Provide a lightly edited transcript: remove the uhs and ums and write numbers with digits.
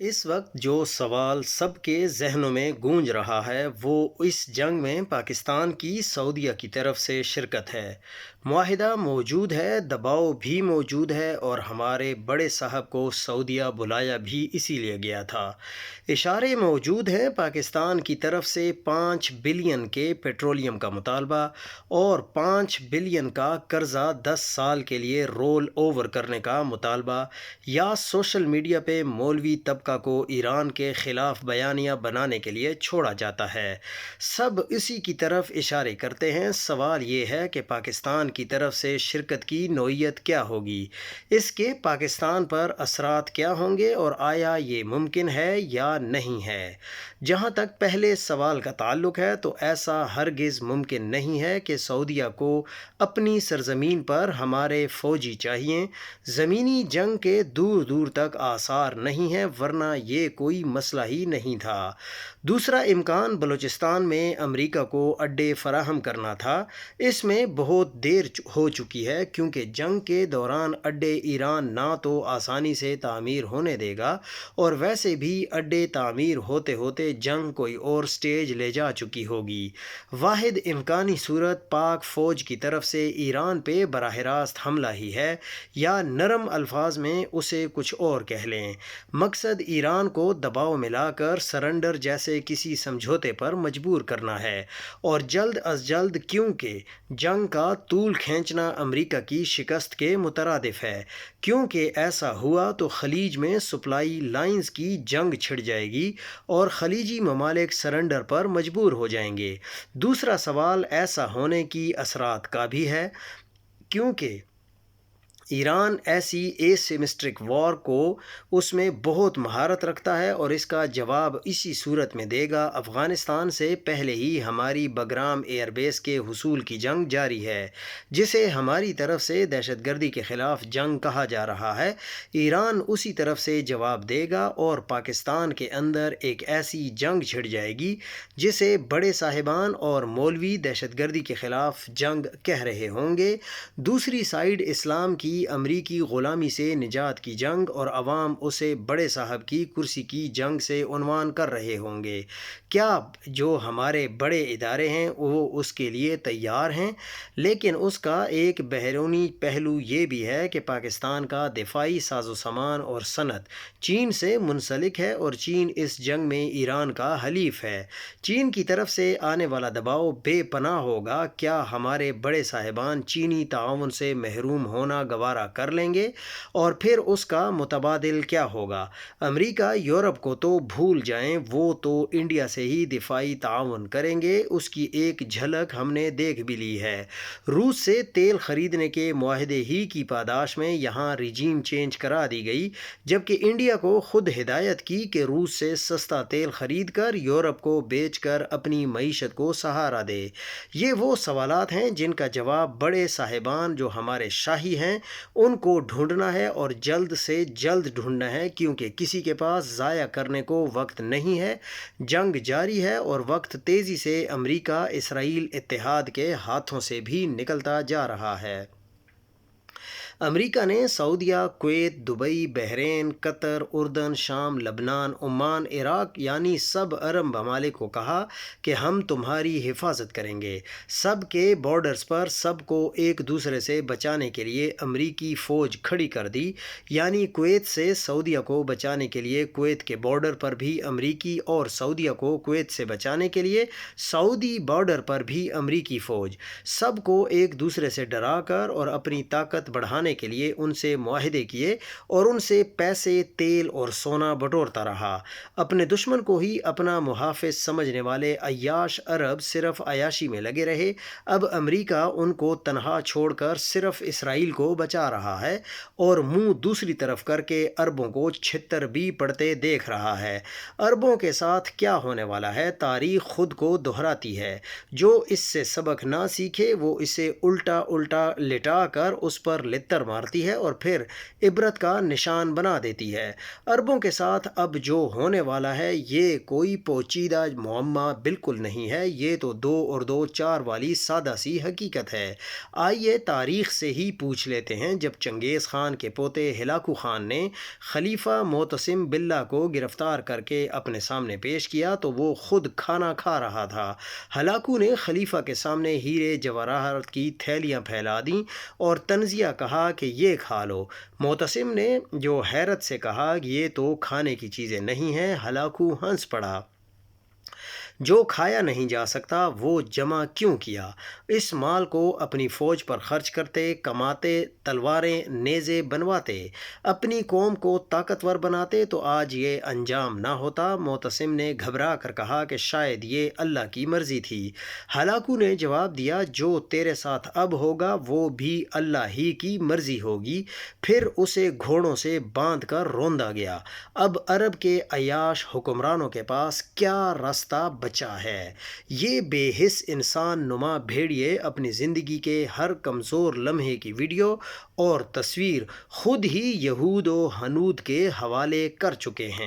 اس وقت جو سوال سب کے ذہنوں میں گونج رہا ہے وہ اس جنگ میں پاکستان کی سعودیہ کی طرف سے شرکت ہے۔ معاہدہ موجود ہے، دباؤ بھی موجود ہے اور ہمارے بڑے صاحب کو سعودیہ بلایا بھی اسی لیے گیا تھا۔ اشارے موجود ہیں، پاکستان کی طرف سے 5 بلین کے پیٹرولیم کا مطالبہ اور 5 بلین کا قرضہ 10 سال کے لیے رول اوور کرنے کا مطالبہ، یا سوشل میڈیا پہ مولوی طبقہ کو ایران کے خلاف بیانیہ بنانے کے لیے چھوڑا جاتا ہے۔ سب اسی کی طرف اشارے کرتے ہیں۔ سوال یہ ہے کہ پاکستان کی طرف سے شرکت کی نوعیت کیا ہوگی، اس کے پاکستان پر اثرات کیا ہوں گے اور آیا یہ ممکن ہے یا نہیں ہے۔ جہاں تک پہلے سوال کا تعلق ہے تو ایسا ہرگز ممکن نہیں ہے کہ سعودیہ کو اپنی سرزمین پر ہمارے فوجی چاہئیں۔ زمینی جنگ کے دور دور تک آثار نہیں ہیں، ورنہ یہ کوئی مسئلہ ہی نہیں تھا۔ دوسرا امکان بلوچستان میں امریکہ کو اڈے فراہم کرنا تھا۔ اس میں بہت دیر ہو چکی ہے، کیونکہ جنگ کے دوران اڈے ایران نہ تو آسانی سے تعمیر ہونے دے گا اور ویسے بھی اڈے تعمیر ہوتے ہوتے جنگ کوئی اور سٹیج لے جا چکی ہوگی۔ واحد امکانی صورت پاک فوج کی طرف سے ایران پہ براہ راست حملہ ہی ہے، یا نرم الفاظ میں اسے کچھ اور کہہ لیں۔ مقصد ایران کو دباؤ میں لا کر سرنڈر جیسے کسی سمجھوتے پر مجبور کرنا ہے، اور جلد از جلد، کیونکہ جنگ کا طول کھینچنا امریکہ کی شکست کے مترادف ہے۔ کیونکہ ایسا ہوا تو خلیج میں سپلائی لائنز کی جنگ چھڑ جائے گی اور خلیجی ممالک سرنڈر پر مجبور ہو جائیں گے۔ دوسرا سوال ایسا ہونے کی اثرات کا بھی ہے، کیونکہ ایران ایسی اے سیمیسٹرک وار کو اس میں بہت مہارت رکھتا ہے اور اس کا جواب اسی صورت میں دے گا۔ افغانستان سے پہلے ہی ہماری بگرام ایئر بیس کے حصول کی جنگ جاری ہے، جسے ہماری طرف سے دہشت گردی کے خلاف جنگ کہا جا رہا ہے۔ ایران اسی طرف سے جواب دے گا اور پاکستان کے اندر ایک ایسی جنگ چھڑ جائے گی جسے بڑے صاحبان اور مولوی دہشت گردی کے خلاف جنگ کہہ رہے ہوں گے۔ دوسری سائیڈ اسلام کی امریکی غلامی سے نجات کی جنگ اور عوام اسے بڑے صاحب کی کرسی کی جنگ سے عنوان کر رہے ہوں گے۔ کیا جو ہمارے بڑے ادارے ہیں وہ اس کے لیے تیار ہیں؟ لیکن اس کا ایک بیرونی پہلو یہ بھی ہے کہ پاکستان کا دفاعی ساز و سامان اور صنعت چین سے منسلک ہے اور چین اس جنگ میں ایران کا حلیف ہے۔ چین کی طرف سے آنے والا دباؤ بے پناہ ہوگا۔ کیا ہمارے بڑے صاحبان چینی تعاون سے محروم ہونا گوارا کر لیں گے؟ اور پھر اس کا متبادل کیا ہوگا؟ امریکہ یورپ کو تو بھول جائیں، وہ تو انڈیا سے ہی دفاعی تعاون کریں گے۔ اس کی ایک جھلک ہم نے دیکھ بھی لی ہے۔ روس سے تیل خریدنے کے معاہدے ہی کی پاداش میں یہاں رجیم چینج کرا دی گئی، جبکہ انڈیا کو خود ہدایت کی کہ روس سے سستا تیل خرید کر یورپ کو بیچ کر اپنی معیشت کو سہارا دے۔ یہ وہ سوالات ہیں جن کا جواب بڑے صاحبان جو ہمارے شاہی ہیں ان کو ڈھونڈنا ہے، اور جلد سے جلد ڈھونڈنا ہے، کیونکہ کسی کے پاس ضائع کرنے کو وقت نہیں ہے۔ جنگ جاری ہے اور وقت تیزی سے امریکہ اسرائیل اتحاد کے ہاتھوں سے بھی نکلتا جا رہا ہے۔ امریکہ نے سعودیہ، کویت، دبئی، بحرین، قطر، اردن، شام، لبنان، عمان، عراق یعنی سب عرب ممالک کو کہا کہ ہم تمہاری حفاظت کریں گے۔ سب کے بارڈرز پر سب کو ایک دوسرے سے بچانے کے لیے امریکی فوج کھڑی کر دی، یعنی کویت سے سعودیہ کو بچانے کے لیے کویت کے بارڈر پر بھی امریکی اور سعودیہ کو کویت سے بچانے کے لیے سعودی بارڈر پر بھی امریکی فوج۔ سب کو ایک دوسرے سے ڈرا کر اور اپنی طاقت بڑھانے کے لیے ان سے معاہدے کیے اور ان سے پیسے، تیل اور سونا بٹورتا رہا۔ اپنے دشمن کو ہی اپنا محافظ سمجھنے والے عیاش عرب صرف عیاشی میں لگے رہے۔ اب امریکہ ان کو تنہا چھوڑ کر صرف اسرائیل کو بچا رہا ہے اور منہ دوسری طرف کر کے عربوں کو چھتر بھی پڑتے دیکھ رہا ہے۔ عربوں کے ساتھ کیا ہونے والا ہے تاریخ خود کو دہراتی ہے۔ جو اس سے سبق نہ سیکھے وہ اسے الٹا الٹا لٹا کر اس پر لتر پتھر مارتی ہے اور پھر عبرت کا نشان بنا دیتی ہے۔ عربوں کے ساتھ اب جو ہونے والا ہے یہ کوئی پوچیدہ معمہ بالکل نہیں ہے، یہ تو 2 اور 2 4 والی سادہ سی حقیقت ہے۔ آئیے تاریخ سے ہی پوچھ لیتے ہیں، جب چنگیز خان کے پوتے ہلاکو خان نے خلیفہ معتصم باللہ کو گرفتار کر کے اپنے سامنے پیش کیا تو وہ خود کھانا کھا رہا تھا۔ ہلاکو نے خلیفہ کے سامنے ہیرے جواہرات کی تھیلیاں پھیلا دیں اور طنزیہ کہا کہ یہ کھا لو۔ معتصم نے جو حیرت سے کہا کہ یہ تو کھانے کی چیزیں نہیں ہیں، ہلاکو ہنس پڑا۔ جو کھایا نہیں جا سکتا وہ جمع کیوں کیا؟ اس مال کو اپنی فوج پر خرچ کرتے، کماتے، تلواریں نیزے بنواتے، اپنی قوم کو طاقتور بناتے تو آج یہ انجام نہ ہوتا۔ معتصم نے گھبرا کر کہا کہ شاید یہ اللہ کی مرضی تھی۔ ہلاکو نے جواب دیا، جو تیرے ساتھ اب ہوگا وہ بھی اللہ ہی کی مرضی ہوگی۔ پھر اسے گھوڑوں سے باندھ کر روندا گیا۔ اب عرب کے عیاش حکمرانوں کے پاس کیا راستہ بچا ہے؟ یہ بے حس انسان نما بھیڑیے اپنی زندگی کے ہر کمزور لمحے کی ویڈیو اور تصویر خود ہی یہود و ہنود کے حوالے کر چکے ہیں۔